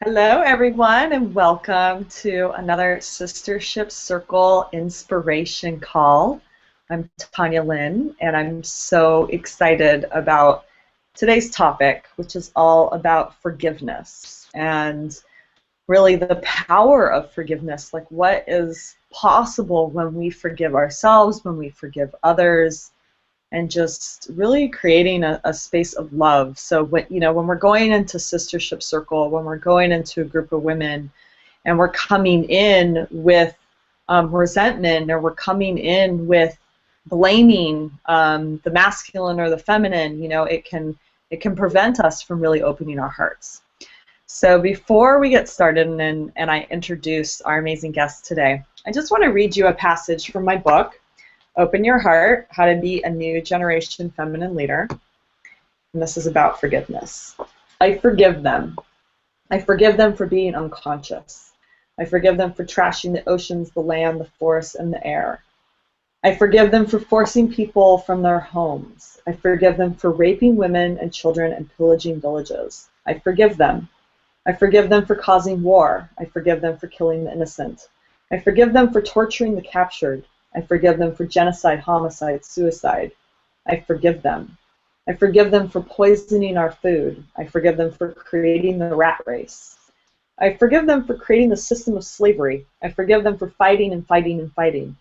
Hello, everyone, and welcome to another Sistership Circle inspiration call. I'm Tanya Lynn, and I'm so excited about today's topic, which is all about forgiveness and really the power of forgiveness. Like, what is possible when we forgive ourselves, when we forgive others, and just really creating a space of love. So when we're going into Sistership Circle, when we're going into a group of women, and we're coming in with resentment, or we're coming in with blaming the masculine or the feminine, it can prevent us from really opening our hearts. So before we get started and I introduce our amazing guest today, I just want to read you a passage from my book, Open Your Heart, How to Be a New Generation Feminine Leader. And this is about forgiveness. I forgive them. I forgive them for being unconscious. I forgive them for trashing the oceans, the land, the forests, and the air. I forgive them for forcing people from their homes. I forgive them for raping women and children and pillaging villages. I forgive them. I forgive them for causing war. I forgive them for killing the innocent. I forgive them for torturing the captured. I forgive them for genocide, homicide, suicide. I forgive them. I forgive them for poisoning our food. I forgive them for creating the rat race. I forgive them for creating the system of slavery. I forgive them for fighting and fighting and fighting.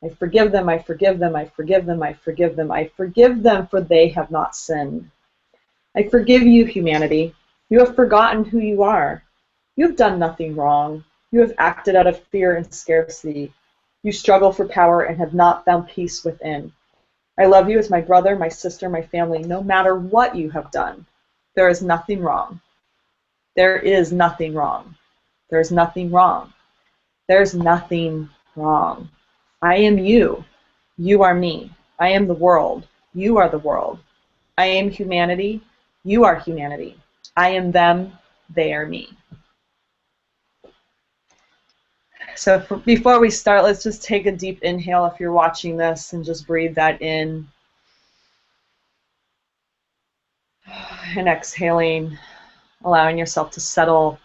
I forgive them, I forgive them, I forgive them, I forgive them. I forgive them, for they have not sinned. I forgive you, humanity. You have forgotten who you are. You have done nothing wrong. You have acted out of fear and scarcity. You struggle for power and have not found peace within. I love you as my brother, my sister, my family, no matter what you have done. There is nothing wrong. There is nothing wrong. There is nothing wrong. There is nothing wrong. I am you. You are me. I am the world. You are the world. I am humanity. You are humanity. I am them. They are me. So before we start, let's just take a deep inhale if you're watching this and just breathe that in. And exhaling, allowing yourself to settle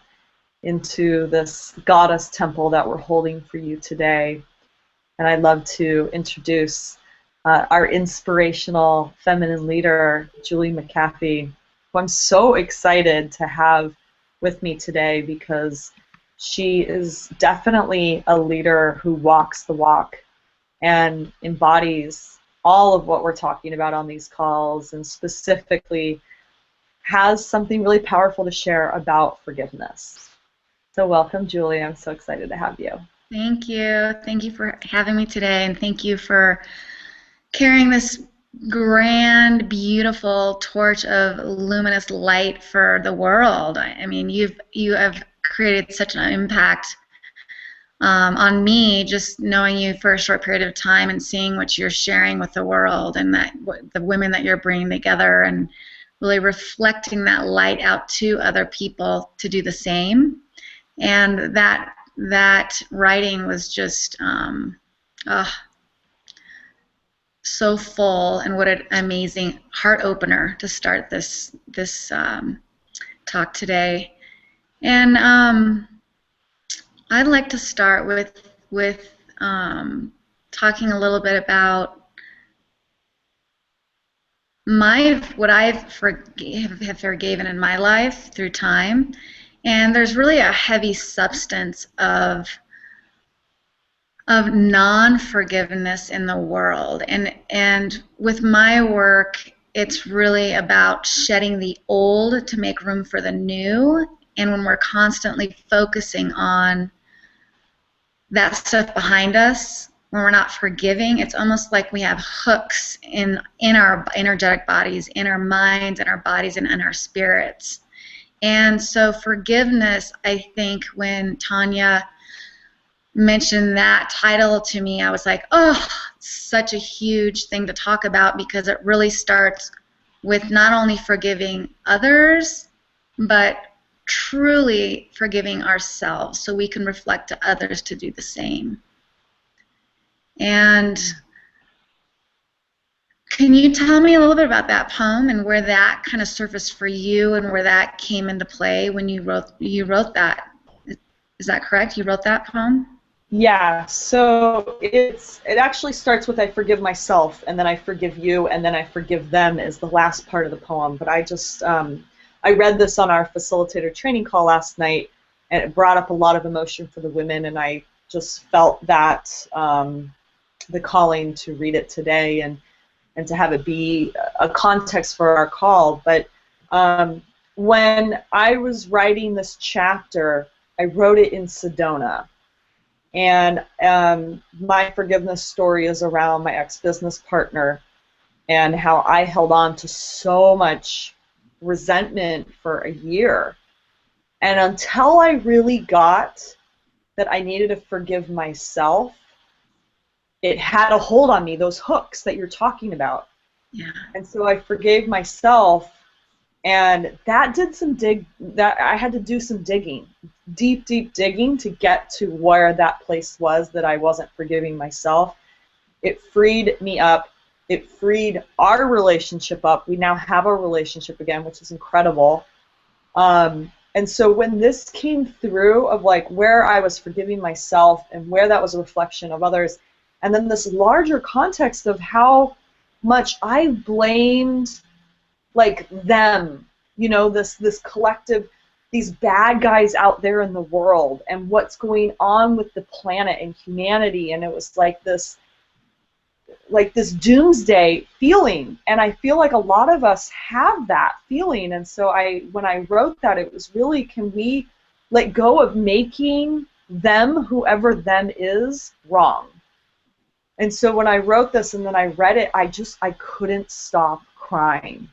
into this goddess temple that we're holding for you today. And I'd love to introduce our inspirational feminine leader, Julie McAfee, who I'm so excited to have with me today because she is definitely a leader who walks the walk and embodies all of what we're talking about on these calls, and specifically has something really powerful to share about forgiveness. So welcome, Julie. I'm so excited to have you. Thank you. Thank you for having me today, and thank you for carrying this grand, beautiful torch of luminous light for the world. I mean, you have created such an impact on me, just knowing you for a short period of time and seeing what you're sharing with the world, and that the women that you're bringing together, and really reflecting that light out to other people to do the same. And that writing was just so full, and what an amazing heart opener to start this talk today. And I'd like to start with talking a little bit about what I've forgiven in my life through time. And there's really a heavy substance of non-forgiveness in the world. And with my work, it's really about shedding the old to make room for the new. And when we're constantly focusing on that stuff behind us, when we're not forgiving, it's almost like we have hooks in our energetic bodies, in our minds, in our bodies, and in our spirits. And so forgiveness, I think, when Tanya mentioned that title to me, I was like, oh, such a huge thing to talk about, because it really starts with not only forgiving others, but truly forgiving ourselves so we can reflect to others to do the same. And Can you tell me a little bit about that poem and where that kind of surfaced for you and where that came into play when you wrote that? Is that correct? You wrote that poem? Yeah, so it actually starts with I forgive myself, and then I forgive you, and then I forgive them is the last part of the poem. But I read this on our facilitator training call last night, and it brought up a lot of emotion for the women, and I just felt that the calling to read it today and to have it be a context for our call. But when I was writing this chapter, I wrote it in Sedona. And my forgiveness story is around my ex-business partner and how I held on to so much resentment for a year. And until I really got that I needed to forgive myself, it had a hold on me, those hooks that you're talking about. Yeah. And so I forgave myself, and that did some that I had to do some digging, deep digging to get to where that place was that I wasn't forgiving myself. It freed me up. It freed our relationship up. We now have a relationship again, which is incredible. And so when this came through of like where I was forgiving myself and where that was a reflection of others, and then this larger context of how much I blamed like them, you know, this collective, these bad guys out there in the world and what's going on with the planet and humanity, and it was like this doomsday feeling, and I feel like a lot of us have that feeling. And so when I wrote that, it was really, can we let go of making them, whoever them is, wrong? And so when I wrote this and then I read it, I couldn't stop crying.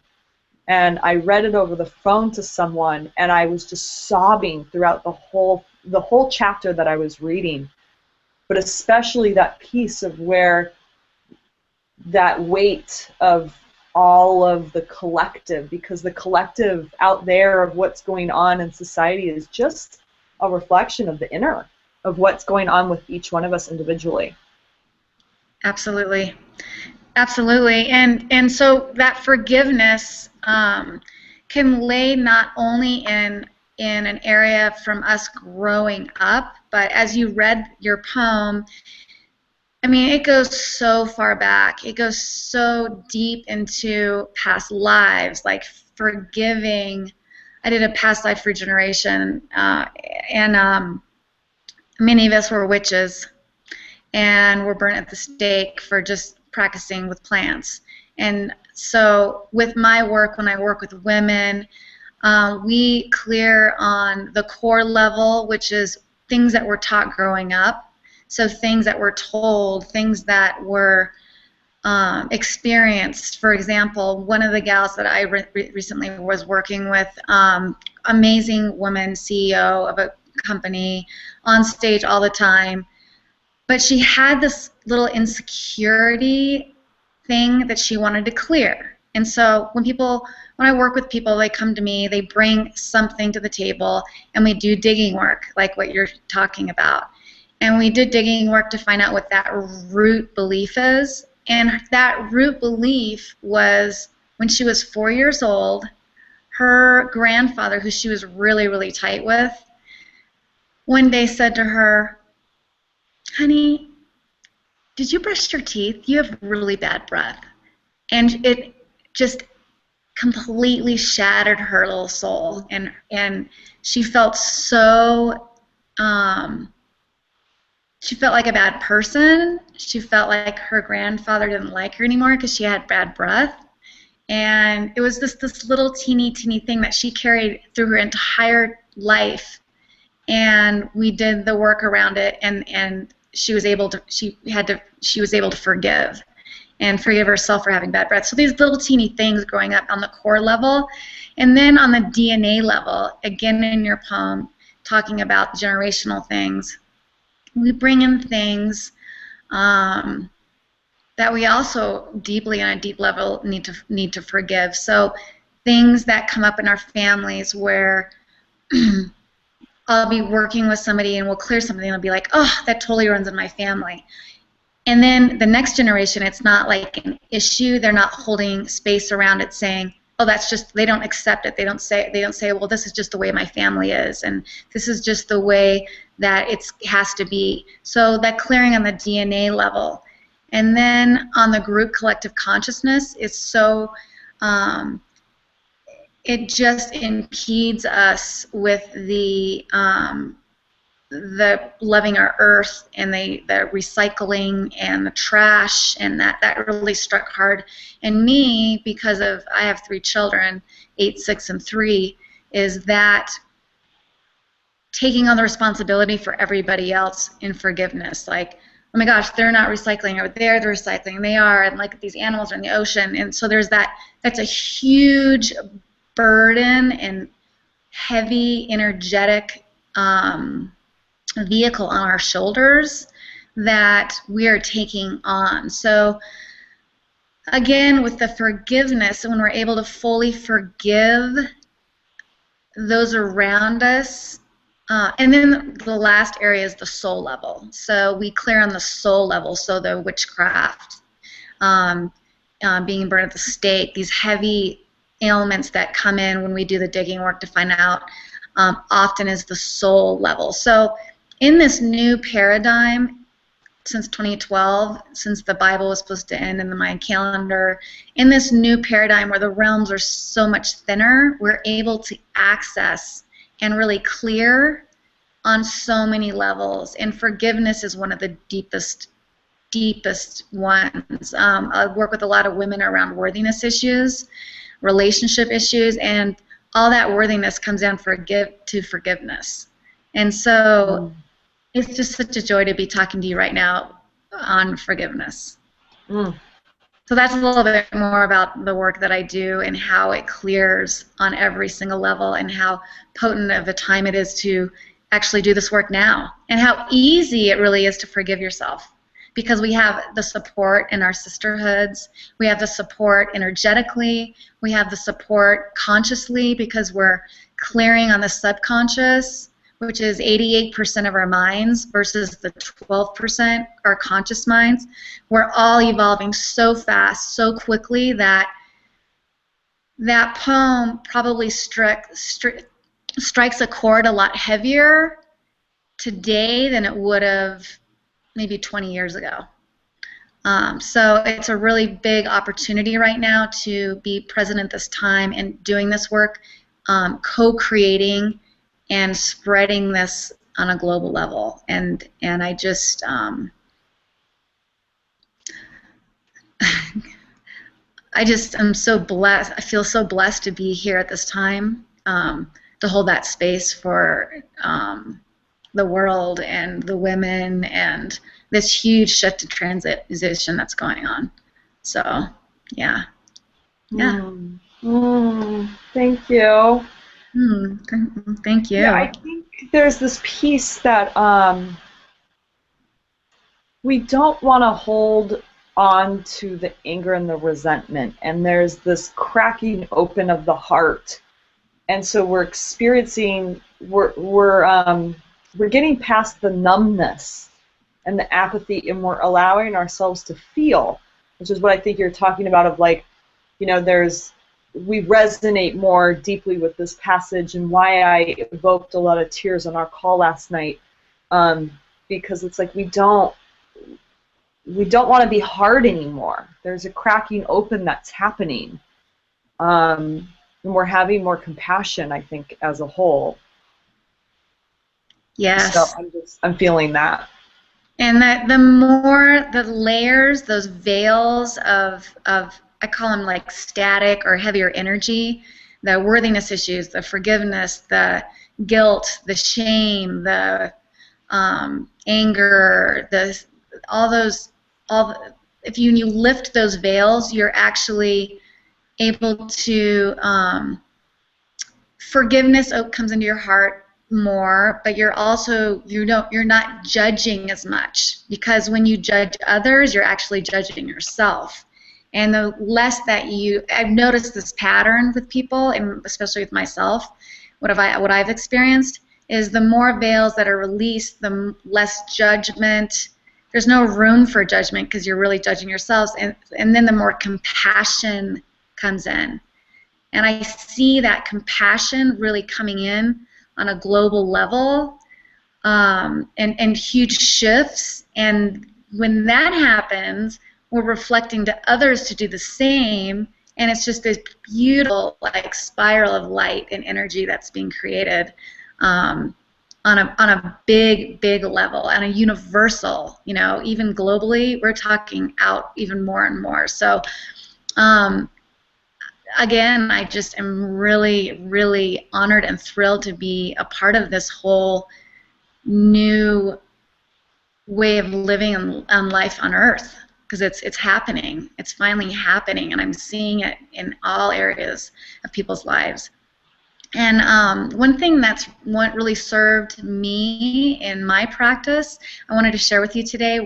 And I read it over the phone to someone, and I was just sobbing throughout the whole chapter that I was reading, but especially that piece of where that weight of all of the collective, because the collective out there of what's going on in society is just a reflection of the inner, of what's going on with each one of us individually. Absolutely. Absolutely. And so that forgiveness can lay not only in an area from us growing up, but as you read your poem, I mean, it goes so far back. It goes so deep into past lives, like forgiving. I did a past life regeneration, and many of us were witches and were burnt at the stake for just practicing with plants. And so with my work, when I work with women, we clear on the core level, which is things that were taught growing up. So things that were told, things that were experienced. For example, one of the gals that I recently was working with, amazing woman, CEO of a company, on stage all the time, but she had this little insecurity thing that she wanted to clear. And so when I work with people, they come to me, they bring something to the table, and we do digging work, like what you're talking about. And we did digging work to find out what that root belief is. And that root belief was when she was 4 years old, her grandfather, who she was really, really tight with, one day said to her, "Honey, did you brush your teeth? You have really bad breath." And it just completely shattered her little soul. And she felt so, she felt like a bad person. She felt like her grandfather didn't like her anymore because she had bad breath. And it was this little teeny thing that she carried through her entire life. And we did the work around it, and she was able to forgive and forgive herself for having bad breath. So these little teeny things growing up on the core level. And then on the DNA level, again in your poem, talking about generational things, we bring in things that we also deeply, on a deep level, need to forgive. So things that come up in our families where I'll be working with somebody and we'll clear something and they'll be like, "Oh, that totally runs in my family." And then the next generation, it's not like an issue. They're not holding space around it saying, oh, that's just, they don't accept it. They don't say, well, this is just the way my family is, and this is just the way that it has to be. So that clearing on the DNA level. And then on the group collective consciousness, it's so, it just impedes us with the loving our earth and the recycling and the trash, and that really struck hard in me because of, I have 3 children, 8, 6, and 3, is that taking on the responsibility for everybody else in forgiveness. Like, oh my gosh, they're not recycling, or they're recycling, they are, and like these animals are in the ocean. And so there's that's a huge burden and heavy energetic vehicle on our shoulders that we are taking on. So again, with the forgiveness, when we're able to fully forgive those around us, and then the last area is the soul level. So we clear on the soul level, so the witchcraft, being burned at the stake, these heavy ailments that come in when we do the digging work to find out, often is the soul level. So in this new paradigm, since 2012, since the Bible was supposed to end in the Mayan calendar, in this new paradigm where the realms are so much thinner, we're able to access and really clear on so many levels. And forgiveness is one of the deepest ones. I work with a lot of women around worthiness issues, relationship issues, and all that worthiness comes down to forgiveness. And so it's just such a joy to be talking to you right now on forgiveness. So that's a little bit more about the work that I do and how it clears on every single level, and how potent of a time it is to actually do this work now, and how easy it really is to forgive yourself, because we have the support in our sisterhoods, we have the support energetically, we have the support consciously, because we're clearing on the subconscious, which is 88% of our minds versus the 12% our conscious minds. We're all evolving so fast, so quickly, that that poem probably strikes a chord a lot heavier today than it would have maybe 20 years ago. So it's a really big opportunity right now to be present at this time and doing this work, co-creating and spreading this on a global level. And I just I'm so blessed. I feel so blessed to be here at this time, to hold that space for the world and the women and this huge shift and transition that's going on. So, yeah. Thank you. Thank you. Yeah, I think there's this piece that we don't want to hold on to the anger and the resentment, and there's this cracking open of the heart, and so we're experiencing, we're getting past the numbness and the apathy, and we're allowing ourselves to feel, which is what I think you're talking about, of like, you know, we resonate more deeply with this passage, and why I evoked a lot of tears on our call last night, because it's like we don't want to be hard anymore. There's a cracking open that's happening, and we're having more compassion, I think, as a whole. Yes. So I'm feeling that. And that the more the layers, those veils of I call them like static or heavier energy, the worthiness issues, the forgiveness, the guilt, the shame, the anger, if you lift those veils, you're actually able to, forgiveness comes into your heart more, but you're not judging as much, because when you judge others, you're actually judging yourself. And the less that I've noticed this pattern with people, and especially with myself, what I've experienced is the more veils that are released, the less judgment, there's no room for judgment because you're really judging yourselves, and then the more compassion comes in. And I see that compassion really coming in on a global level, and huge shifts. And when that happens, we're reflecting to others to do the same, and it's just this beautiful like spiral of light and energy that's being created on a big level, on a universal, you know, even globally, we're talking out even more and more. So again, I just am really honored and thrilled to be a part of this whole new way of living on life on Earth, because it's happening. It's finally happening, and I'm seeing it in all areas of people's lives. And one thing what really served me in my practice, I wanted to share with you today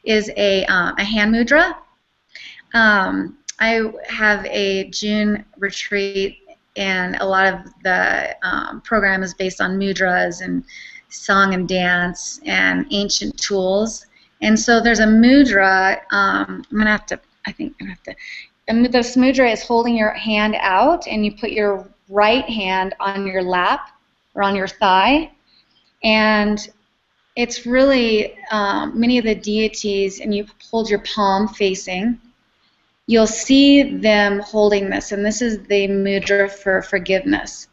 is a hand mudra. I have a June retreat, and a lot of the program is based on mudras and song and dance and ancient tools. And so there's a mudra. This mudra is holding your hand out, and you put your right hand on your lap or on your thigh, and it's really many of the deities, and you hold your palm facing. You'll see them holding this, and this is the mudra for forgiveness.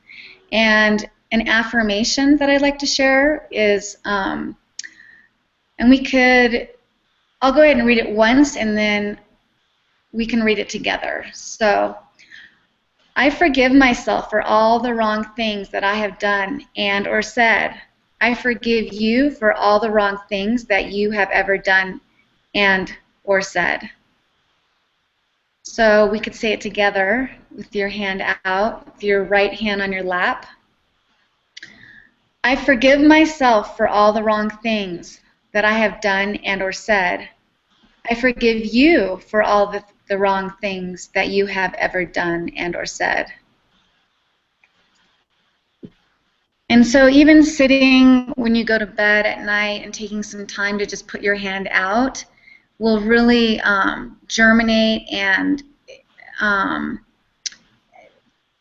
And an affirmation that I'd like to share is, I'll go ahead and read it once, and then we can read it together. So, I forgive myself for all the wrong things that I have done and or said. I forgive you for all the wrong things that you have ever done and or said. So we could say it together with your hand out, with your right hand on your lap. I forgive myself for all the wrong things that I have done and or said. I forgive you for all the wrong things that you have ever done and or said. And so even sitting when you go to bed at night and taking some time to just put your hand out will really germinate and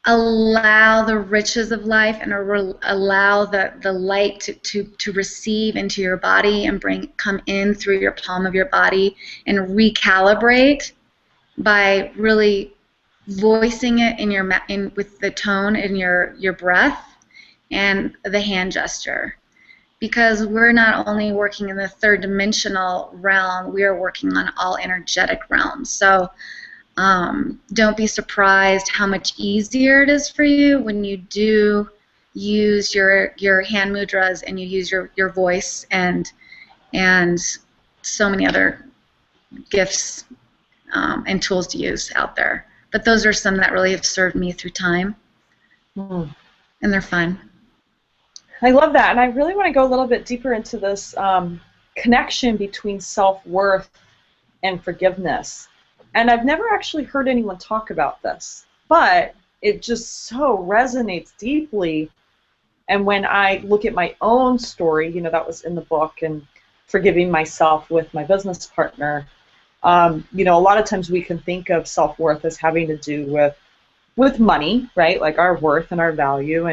allow the riches of life and allow the light to receive into your body and come in through your palm of your body and recalibrate by really voicing it with the tone in your breath and the hand gesture. Because we're not only working in the third dimensional realm, we are working on all energetic realms. So don't be surprised how much easier it is for you when you do use your hand mudras and you use your voice and so many other gifts and tools to use out there. But those are some that really have served me through time, and they're fun. I love that, and I really want to go a little bit deeper into this connection between self-worth and forgiveness. And I've never actually heard anyone talk about this, but it just so resonates deeply. And when I look at my own story, you know, that was in the book, and forgiving myself with my business partner, you know, a lot of times we can think of self-worth as having to do with money, right? Like our worth and our value,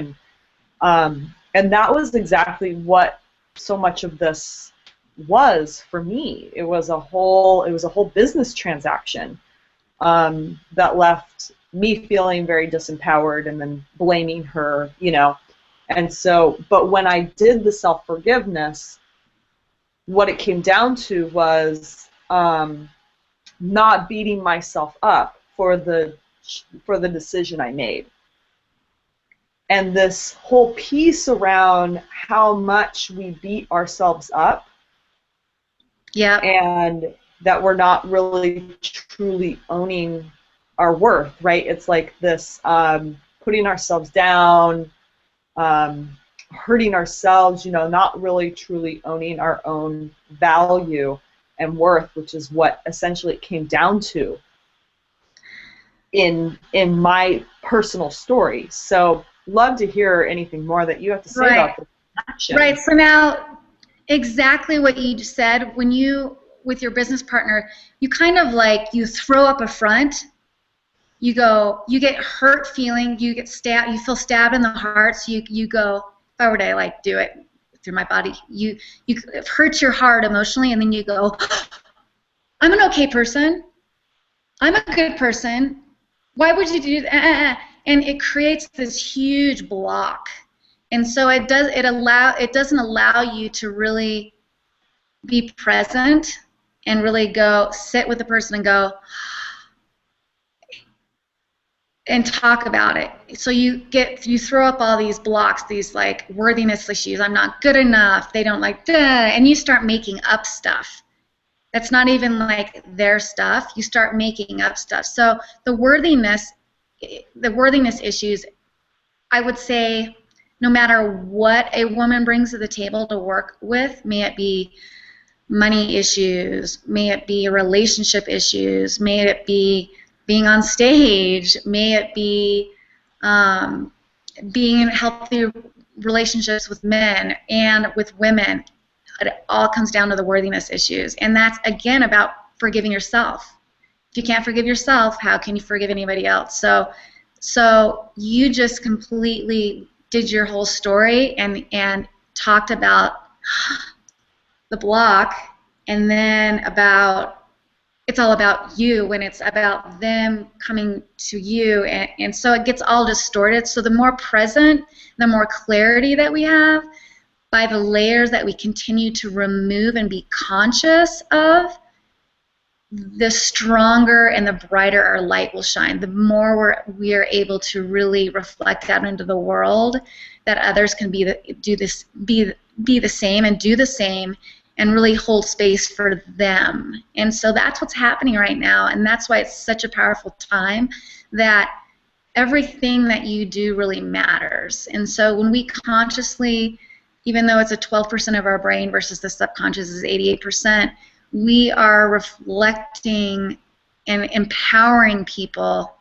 and that was exactly what so much of this was for me. It was a whole business transaction that left me feeling very disempowered and then blaming her, you know. And so, but when I did the self-forgiveness, what it came down to was not beating myself up for the decision I made. And this whole piece around how much we beat ourselves up, yeah, and that we're not really truly owning our worth, right? It's like this putting ourselves down, hurting ourselves, you know, not really truly owning our own value and worth, which is what essentially it came down to in my personal story. So love to hear anything more that you have to say about this action. Right. So now, exactly what you just said. When you, with your business partner, you kind of like, you throw up a front, you go, you get hurt feeling, you get stabbed, you feel stabbed in the heart, so you go, if I were to like do it through my body, you it hurts your heart emotionally, and then you go, I'm an okay person, I'm a good person, why would you do that? And it creates this huge block. And so it doesn't allow you to really be present and really go sit with the person and go and talk about it. So you throw up all these blocks, these like worthiness issues. I'm not good enough. They don't like that, and you start making up stuff. That's not even like their stuff. You start making up stuff. So the worthiness issues, I would say, no matter what a woman brings to the table to work with, may it be money issues, may it be relationship issues, may it be being on stage, may it be being in healthy relationships with men and with women, it all comes down to the worthiness issues. And that's, again, about forgiving yourself. If you can't forgive yourself, how can you forgive anybody else? So you just completely did your whole story and talked about the block, and then about it's all about you when it's about them coming to you, and so it gets all distorted. So the more present, the more clarity that we have by the layers that we continue to remove and be conscious of, the stronger and the brighter our light will shine. The more we are able to really reflect out into the world, that others can be the same and do the same, and really hold space for them. And so that's what's happening right now, and that's why it's such a powerful time, that everything that you do really matters. And so when we consciously, even though it's a 12% of our brain versus the subconscious is 88%, we are reflecting and empowering people,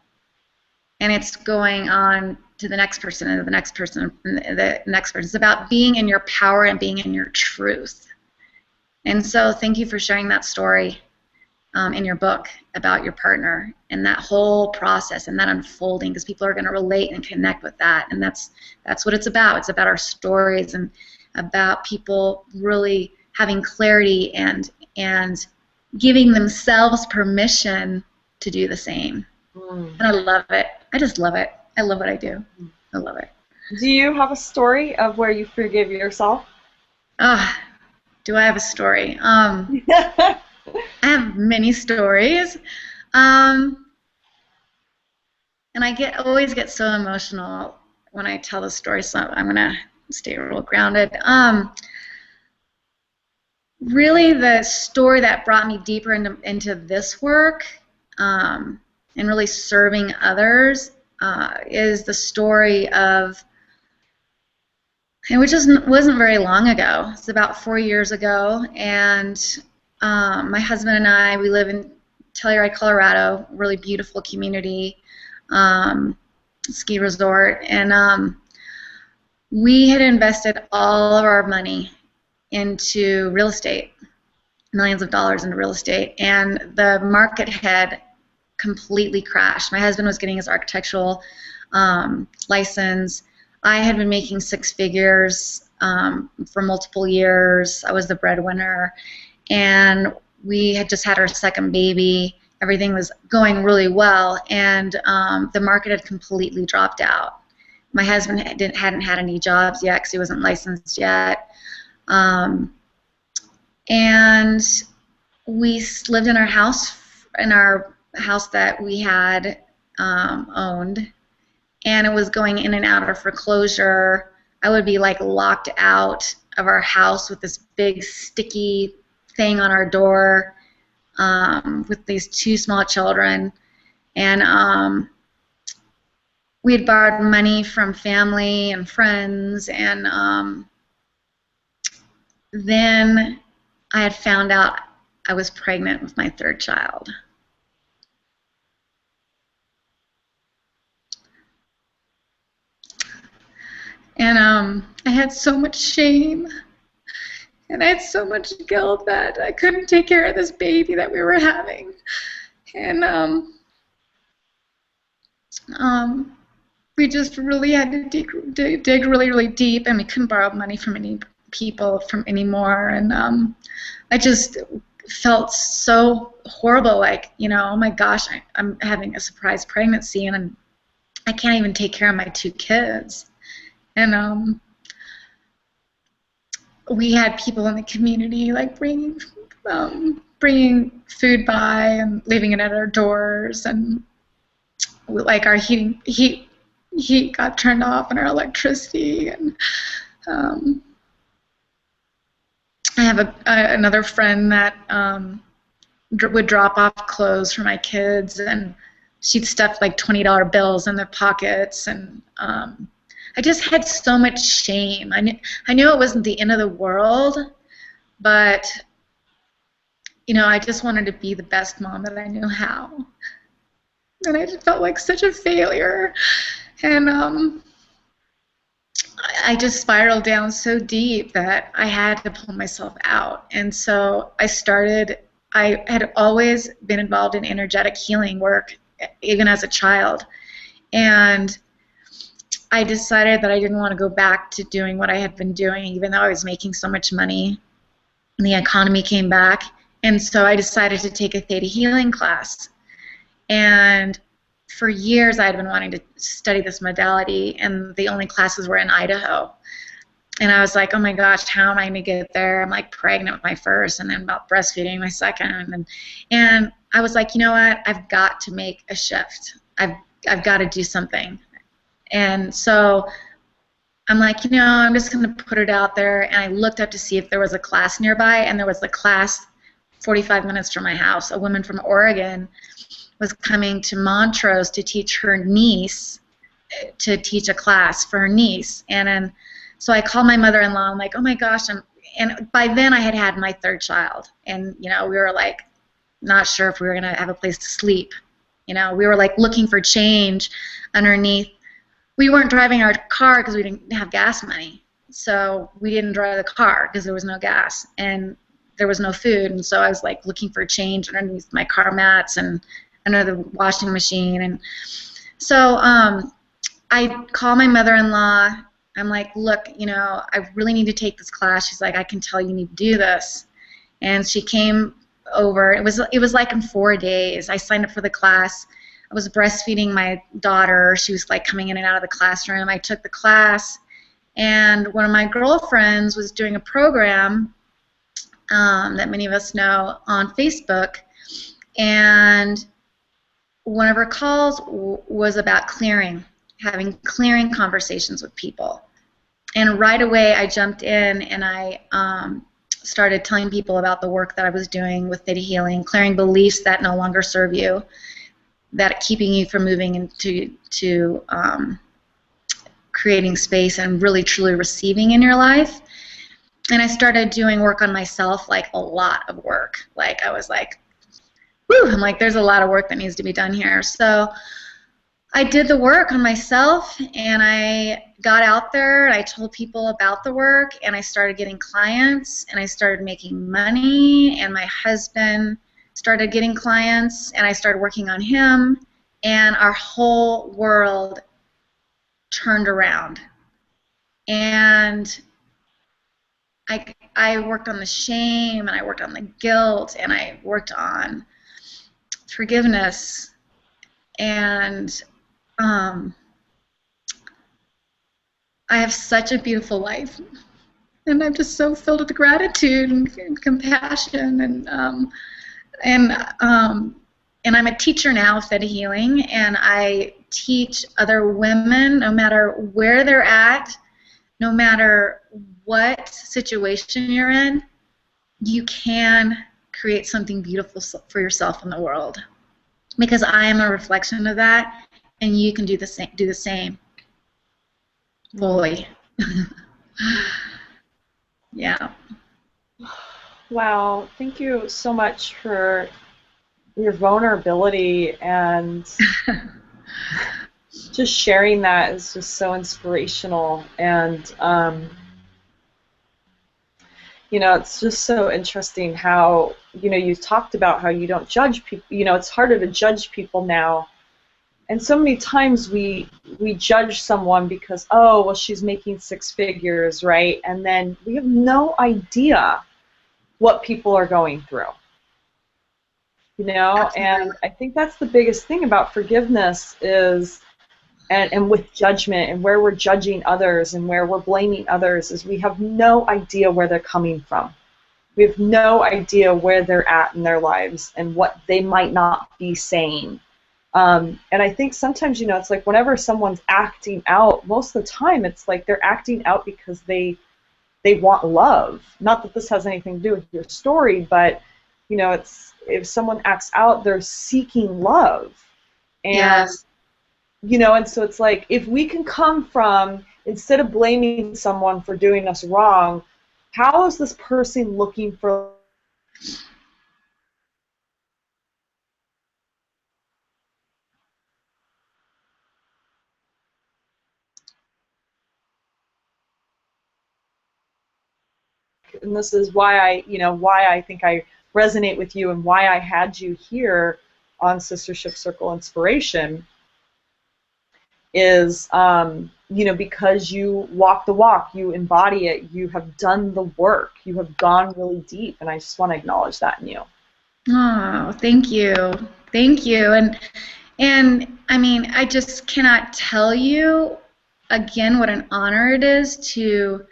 and it's going on to the next person and the next person and the next person. It's about being in your power and being in your truth. And so thank you for sharing that story in your book about your partner and that whole process and that unfolding, because people are going to relate and connect with that. And that's what it's about. It's about our stories and about people really having clarity and giving themselves permission to do the same. And I love it. I just love it. I love what I do. I love it. Do you have a story of where you forgive yourself? Do I have a story? I have many stories. And I always get so emotional when I tell the story, so I'm going to stay real grounded. Really, the story that brought me deeper into this work and really serving others is the story of, and which wasn't very long ago. It's about 4 years ago, and my husband and I, we live in Telluride, Colorado, really beautiful community, ski resort, and we had invested all of our money into real estate, millions of dollars into real estate, and the market had completely crashed. My husband was getting his architectural license. I had been making 6 figures for multiple years. I was the breadwinner, and we had just had our second baby. Everything was going really well, and the market had completely dropped out. My husband hadn't had any jobs yet because he wasn't licensed yet. And we lived in our house that we had owned, and it was going in and out of foreclosure. I would be like locked out of our house with this big sticky thing on our door with these 2 small children, and we had borrowed money from family and friends, and then I had found out I was pregnant with my 3rd child. And I had so much shame And I had so much guilt that I couldn't take care of this baby that we were having. And we just really had to dig really, really deep, and we couldn't borrow money from any people from anymore. And I just felt so horrible, like, you know, oh my gosh, I'm having a surprise pregnancy, and I can't even take care of my 2 kids. And we had people in the community like bringing food by and leaving it at our doors, and like our heat got turned off and our electricity. And I have another friend that would drop off clothes for my kids, and she'd stuff like $20 bills in their pockets. And I just had so much shame. I knew it wasn't the end of the world, but you know, I just wanted to be the best mom that I knew how. And I just felt like such a failure. And I just spiraled down so deep that I had to pull myself out. And so I had always been involved in energetic healing work, even as a child. And I decided that I didn't want to go back to doing what I had been doing, even though I was making so much money and the economy came back. And so I decided to take a theta healing class. And for years I had been wanting to study this modality, and the only classes were in Idaho. And I was like, oh my gosh, how am I going to get there? I'm like pregnant with my first, and then about breastfeeding my second. And I was like, you know what? I've got to make a shift. I've got to do something. And so I'm like, you know, I'm just going to put it out there. And I looked up to see if there was a class nearby, and there was a class 45 minutes from my house. A woman from Oregon was coming to Montrose to teach her niece, to teach a class for her niece. And so I called my mother-in-law. I'm like, oh my gosh. And by then I had had my 3rd child. And, you know, we were like not sure if we were going to have a place to sleep. You know, we were like looking for change underneath. We weren't driving our car because we didn't have gas money. So we didn't drive the car because there was no gas and there was no food. And so I was like looking for change underneath my car mats and under the washing machine. And so I call my mother-in-law. I'm like, look, you know, I really need to take this class. She's like, I can tell you need to do this. And she came over. It was like in 4 days. I signed up for the class. I was breastfeeding my daughter. She was like coming in and out of the classroom. I took the class, and one of my girlfriends was doing a program that many of us know on Facebook, and one of her calls was about having clearing conversations with people. And right away I jumped in and I started telling people about the work that I was doing with theta healing, clearing beliefs that no longer serve you, that keeping you from moving into creating space and really truly receiving in your life. And I started doing work on myself, like a lot of work. Like I was like, whew, I'm like, there's a lot of work that needs to be done here. So I did the work on myself, and I got out there and I told people about the work, and I started getting clients, and I started making money, and my husband started getting clients, and I started working on him, and our whole world turned around. And I worked on the shame, and I worked on the guilt, and I worked on forgiveness, and I have such a beautiful life, and I'm just so filled with gratitude and compassion, and I'm a teacher now of theta healing, and I teach other women, no matter where they're at, no matter what situation you're in, you can create something beautiful for yourself in the world, because I am a reflection of that, and you can do the same fully. Yeah. Wow, thank you so much for your vulnerability, and just sharing that is just so inspirational. And You know, it's just so interesting how, you know, you talked about how you don't judge people. You know, it's harder to judge people now. And so many times we judge someone because, oh, well, she's making six figures, right? And then we have no idea what people are going through. You know, Absolutely. and I think that's the biggest thing about forgiveness is, and with judgment and where we're judging others and where we're blaming others, is we have no idea where they're coming from. We have no idea where they're at in their lives and what they might not be saying. And I think sometimes, you know, it's like whenever someone's acting out, most of the time it's like they're acting out because they want love. Not that this has anything to do with your story, but, you know, it's, if someone acts out, they're seeking love. And, Yes. you know, and so it's like, if we can come from, instead of blaming someone for doing us wrong, how is this person looking for, and this is why I, you know, why I think I resonate with you and why I had you here on Sistership Circle Inspiration, is, you know, because you walk the walk, you embody it, you have done the work, you have gone really deep, and I just want to acknowledge that in you. Oh, thank you. Thank you. And I mean, I just cannot tell you again what an honor it is to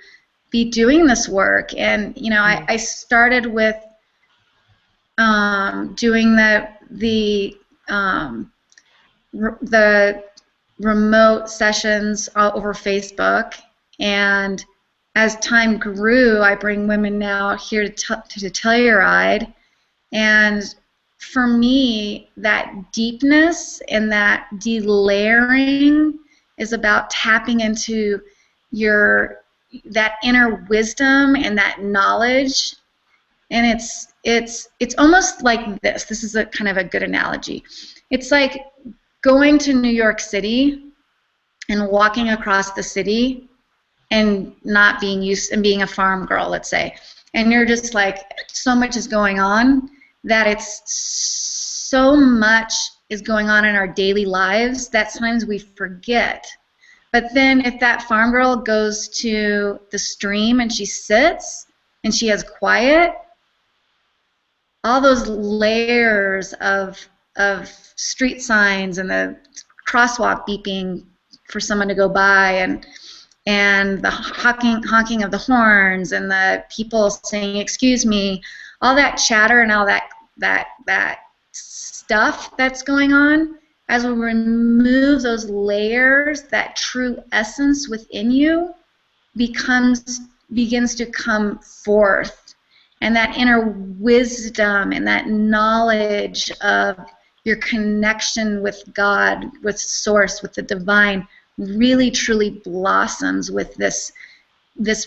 be doing this work. And you know, I started with doing the remote sessions over Facebook, and as time grew, I bring women now here to Telluride, and for me, that deepness and that delayering is about tapping into your that inner wisdom and that knowledge. And it's almost like this. This is a kind of a good analogy. It's like going to New York City and walking across the city and not being used, and being a farm girl, let's say, and you're just like, so much is going on, that it's so much is going on in our daily lives that sometimes we forget. But then if that farm girl goes to the stream and she sits and she has quiet, all those layers of street signs and the crosswalk beeping for someone to go by, and the honking of the horns and the people saying excuse me, all that chatter and all that stuff that's going on, as we remove those layers, that true essence within you begins to come forth. And that inner wisdom and that knowledge of your connection with God, with Source, with the divine, really truly blossoms with this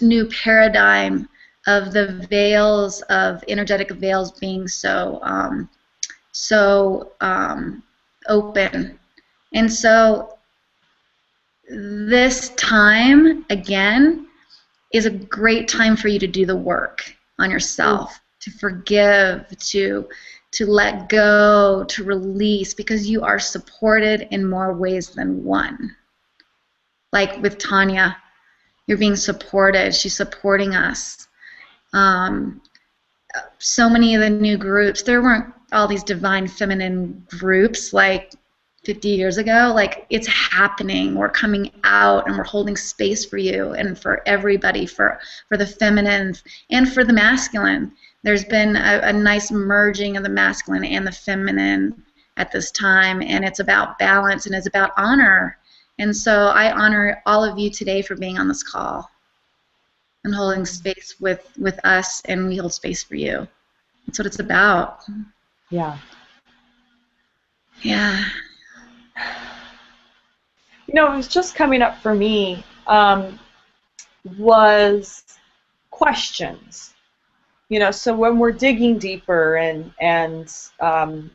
new paradigm of the veils, of energetic veils, being so open. And so this time again is a great time for you to do the work on yourself, to forgive, to let go, to release, because you are supported in more ways than one. Like with Tanya, you're being supported. She's supporting us. So many of the new groups, there weren't all these divine feminine groups like 50 years ago. Like, it's happening. We're coming out and we're holding space for you and for everybody, for the feminine and for the masculine. There's been a nice merging of the masculine and the feminine at this time, and it's about balance and it's about honor. And so I honor all of you today for being on this call and holding space with us, and we hold space for you. That's what it's about. Yeah. Yeah. You know, it was just coming up for me, was questions. You know, so when we're digging deeper and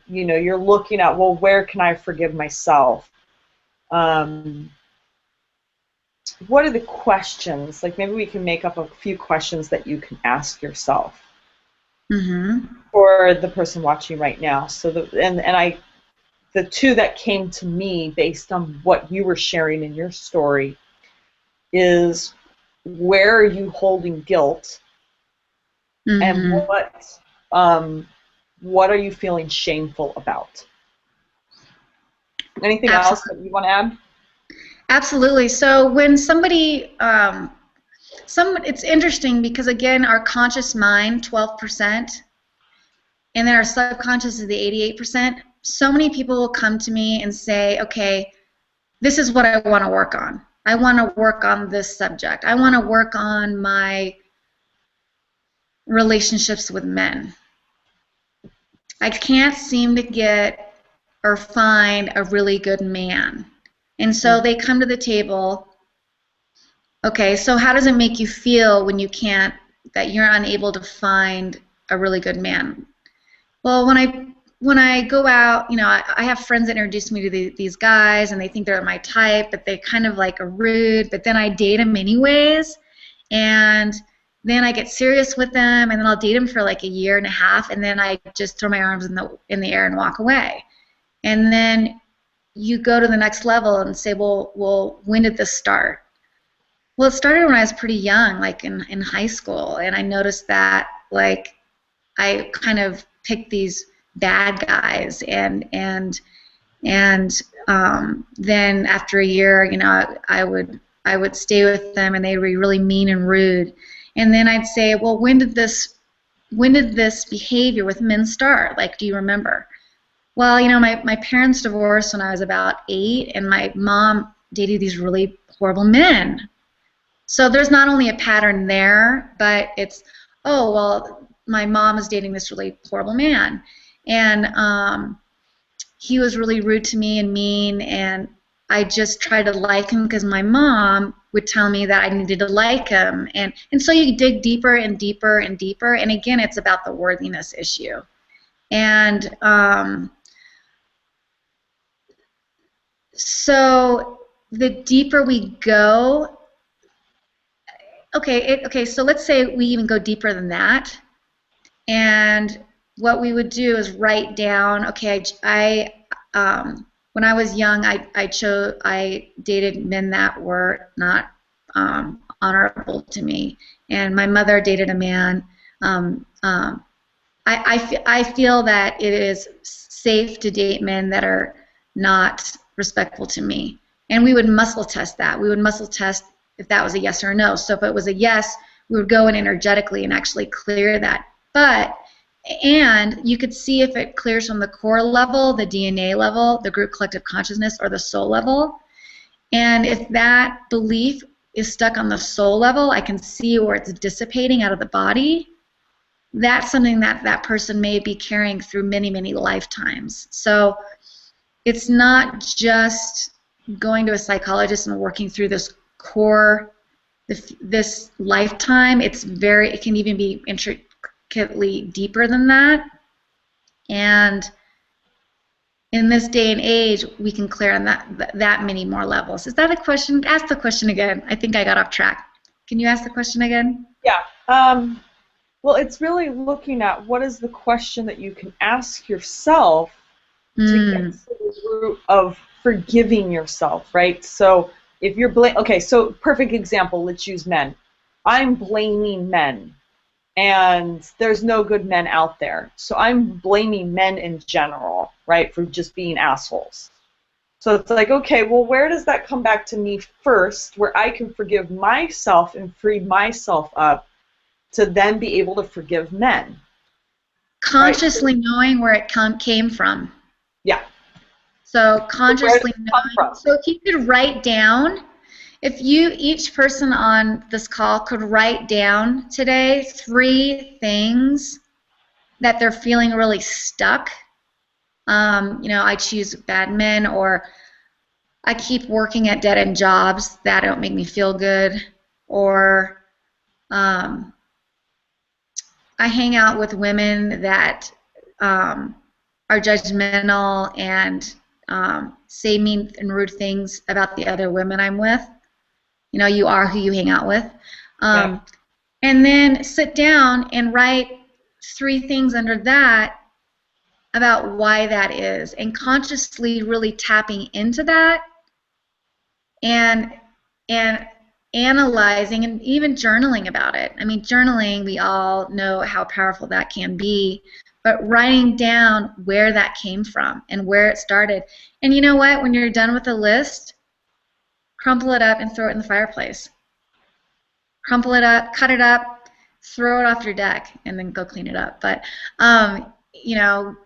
you know, you're looking at, well, where can I forgive myself? what are the questions? Like maybe we can make up a few questions that you can ask yourself for the person watching right now. So the two that came to me based on what you were sharing in your story is, where are you holding guilt, and what are you feeling shameful about? Anything else that you want to add? Absolutely. So when somebody, it's interesting because again, our conscious mind, 12%, and then our subconscious is the 88%. So many people will come to me and say, okay, this is what I want to work on. I want to work on this subject. I want to work on my relationships with men. I can't seem to get or find a really good man. And so they come to the table. Okay, so how does it make you feel when that you're unable to find a really good man? Well, when I go out, I have friends that introduce me to these guys, and they think they're my type, but they kind of like are rude. But then I date them anyways, and then I get serious with them, and then I'll date them for like a year and a half, and then I just throw my arms in the air and walk away. And then you go to the next level and say, well, when did this start? Well, it started when I was pretty young, like in high school, and I noticed that like I kind of picked these bad guys, and then after a year, I would stay with them, and they were really mean and rude, and then I'd say, well, when did this behavior with men start? Like, do you remember? Well, my parents divorced when I was about 8, and my mom dated these really horrible men. So there's not only a pattern there, but it's, oh, well, my mom is dating this really horrible man, and he was really rude to me and mean, and I just tried to like him because my mom would tell me that I needed to like him, and so you dig deeper and deeper and deeper, and again, it's about the worthiness issue. And so the deeper we go, okay, so let's say we even go deeper than that, and what we would do is write down, okay, when I was young, I dated men that were not honorable to me, and my mother dated a man. I feel that it is safe to date men that are not respectful to me, and we would muscle test that. We would muscle test if that was a yes or a no. So if it was a yes, we would go in energetically and actually clear that. And you could see if it clears from the core level, the DNA level, the group collective consciousness, or the soul level. And if that belief is stuck on the soul level, I can see where it's dissipating out of the body. That's something that person may be carrying through many, many lifetimes. So it's not just going to a psychologist and working through this core, this lifetime. It can even be intricately deeper than that. And in this day and age, we can clear on that many more levels. Is that a question? Ask the question again. I think I got off track. Can you ask the question again? Yeah. Well, it's really looking at what is the question that you can ask yourself to get to the root of forgiving yourself, right? So if you're okay, so perfect example, let's use men. I'm blaming men, and there's no good men out there. So I'm blaming men in general, right, for just being assholes. So it's like, okay, well, where does that come back to me first, where I can forgive myself and free myself up to then be able to forgive men? Consciously knowing where it came from. Yeah. So consciously knowing. So if you could write down, if each person on this call could write down today 3 things that they're feeling really stuck. I choose bad men, or I keep working at dead-end jobs that don't make me feel good, or I hang out with women that are judgmental and say mean and rude things about the other women I'm with. You know, you are who you hang out with. Yeah. And then sit down and write 3 things under that about why that is, and consciously really tapping into that and analyzing and even journaling about it. I mean, journaling, we all know how powerful that can be, but writing down where that came from and where it started. And you know what? When you're done with the list, crumple it up and throw it in the fireplace. Crumple it up, cut it up, throw it off your deck, and then go clean it up. But, you know,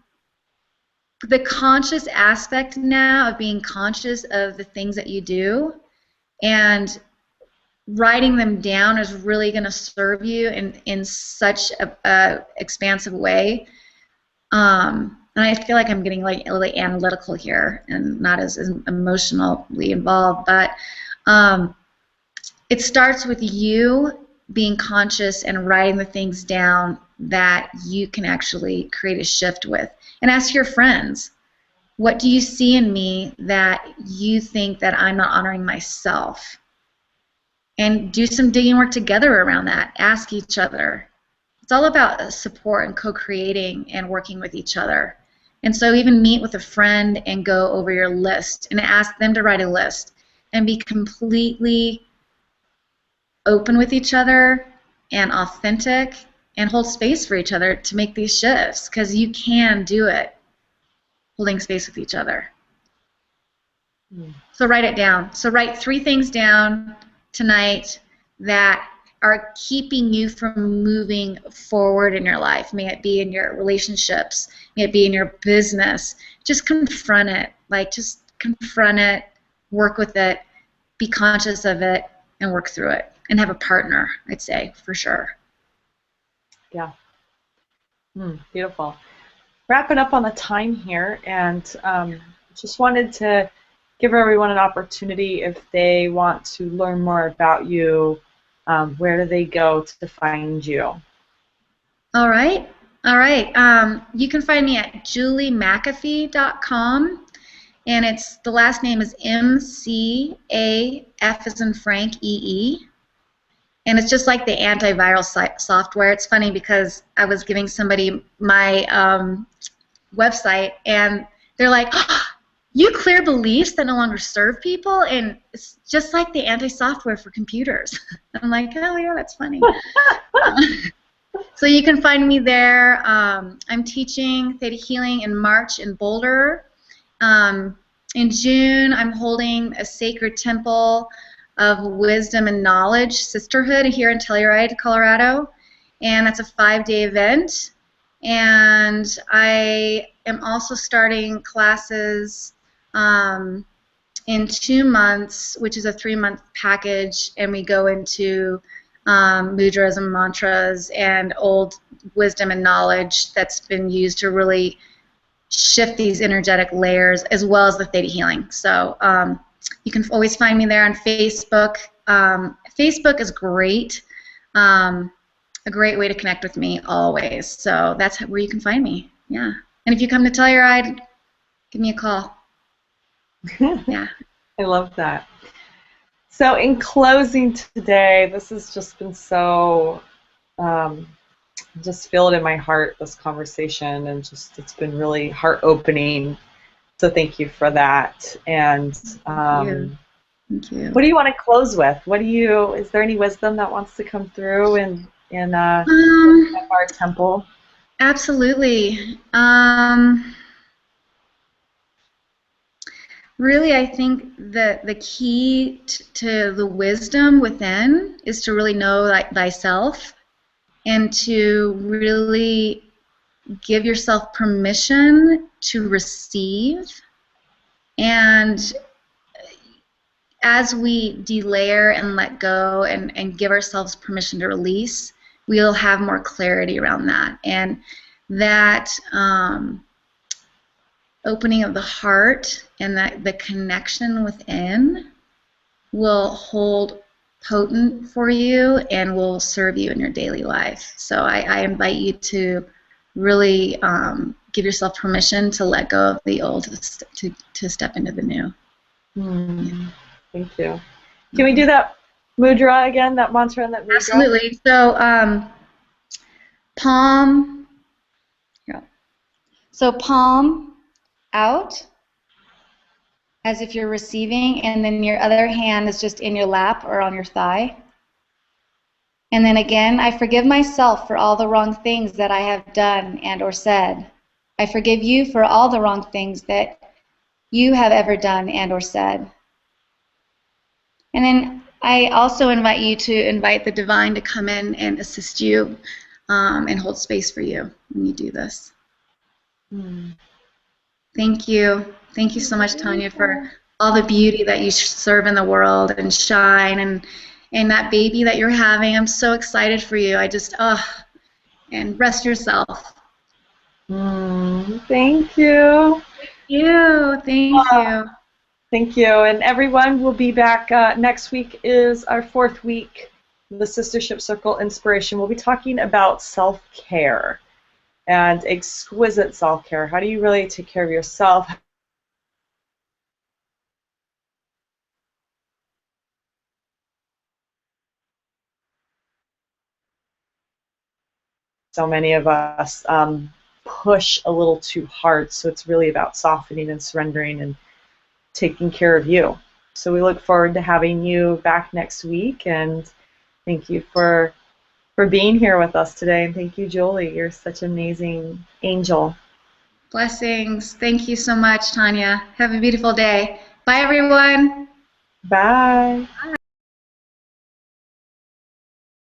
the conscious aspect now of being conscious of the things that you do and writing them down is really going to serve you in such a expansive way. And I feel like I'm getting like really analytical here and not as emotionally involved, but it starts with you being conscious and writing the things down that you can actually create a shift with. And ask your friends, what do you see in me that you think that I'm not honoring myself? And do some digging work together around that. Ask each other. It's all about support and co-creating and working with each other. And so even meet with a friend and go over your list and ask them to write a list and be completely open with each other and authentic and hold space for each other to make these shifts, because you can do it holding space with each other. So write it down. So write 3 things down tonight that are keeping you from moving forward in your life. May it be in your relationships, may it be in your business. Just confront it. Like, just confront it, work with it, be conscious of it, and work through it. And have a partner, I'd say, for sure. Yeah. Beautiful. Wrapping up on the time here, and just wanted to give everyone an opportunity, if they want to learn more about you, where do they go to find you? All right. You can find me at juliemcafee.com, and the last name is McAfee as in Frank EE. And it's just like the antiviral software. It's funny because I was giving somebody my website, and they're like, oh, you clear beliefs that no longer serve people, and it's just like the anti-software for computers. I'm like, oh yeah, that's funny. So you can find me there. I'm teaching Theta Healing in March in Boulder. In June, I'm holding a sacred temple of wisdom and knowledge sisterhood here in Telluride, Colorado, and that's a 5-day event. And I am also starting classes in 2 months, which is a 3-month package, and we go into mudras and mantras and old wisdom and knowledge that's been used to really shift these energetic layers, as well as the Theta Healing. So you can always find me there on Facebook. Facebook is great, a great way to connect with me always. So that's where you can find me. Yeah. And if you come to Telluride, give me a call. Yeah. I love that. So in closing today, this has just been so, just feel it in my heart, this conversation, and just it's been really heart-opening. So thank you for that. And Thank you. What do you want to close with? Is there any wisdom that wants to come through in our temple? Absolutely. Really, I think that the key to the wisdom within is to really know thyself, and to really give yourself permission to receive. And as we delayer and let go and give ourselves permission to release, we'll have more clarity around that. And that opening of the heart and that the connection within will hold potent for you and will serve you in your daily life. So I invite you to really give yourself permission to let go of the old to step into the new. Thank you. Can we do that mudra again, that mantra and that mudra? Absolutely. So palm, here. So palm out as if you're receiving, and then your other hand is just in your lap or on your thigh. And then again, I forgive myself for all the wrong things that I have done and or said. I forgive you for all the wrong things that you have ever done and or said. And then I also invite you to invite the divine to come in and assist you and hold space for you when you do this. Thank you. Thank you so much, Tanya, for all the beauty that you serve in the world and shine and that baby that you're having. I'm so excited for you. I just, and rest yourself. Thank you. Thank you. Thank you. And everyone, will be back next week. Is our 4th week, the Sistership Circle Inspiration. We'll be talking about self-care and exquisite self-care. How do you really take care of yourself? So many of us push a little too hard, so it's really about softening and surrendering and taking care of you. So we look forward to having you back next week, and thank you for being here with us today. And thank you, Julie. You're such an amazing angel. Blessings. Thank you so much, Tanya. Have a beautiful day. Bye, everyone. Bye. Bye.